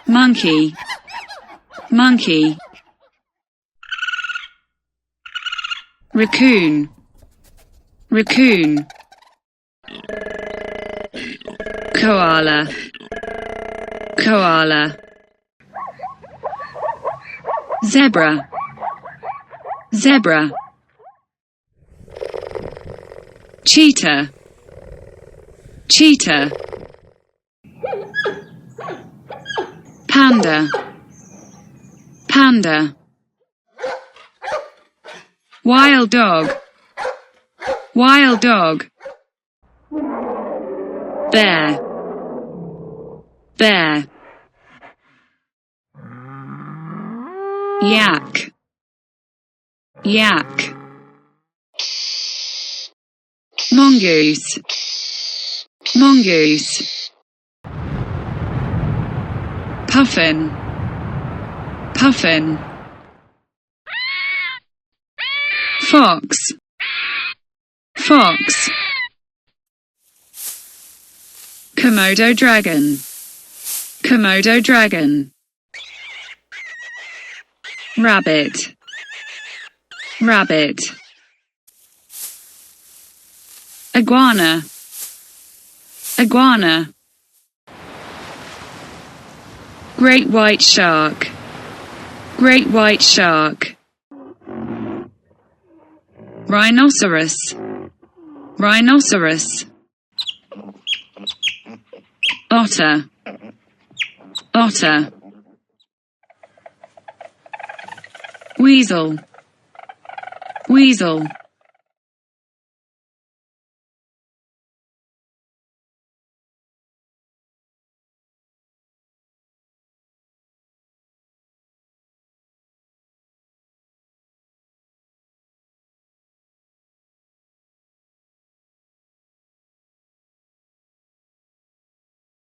monkey, monkey. Raccoon, raccoon. Koala, koala. Zebra, zebra. Cheetah, cheetah. Panda, panda. Wild dog, wild dog. Bear, bear. Yak, yak. Mongoose, mongoose. Puffin, puffin. Fox, fox. Komodo dragon, Komodo dragon. Rabbit, rabbit. Iguana, iguana. Great white shark, great white shark. Rhinoceros, rhinoceros. Otter, otter. Weasel, weasel.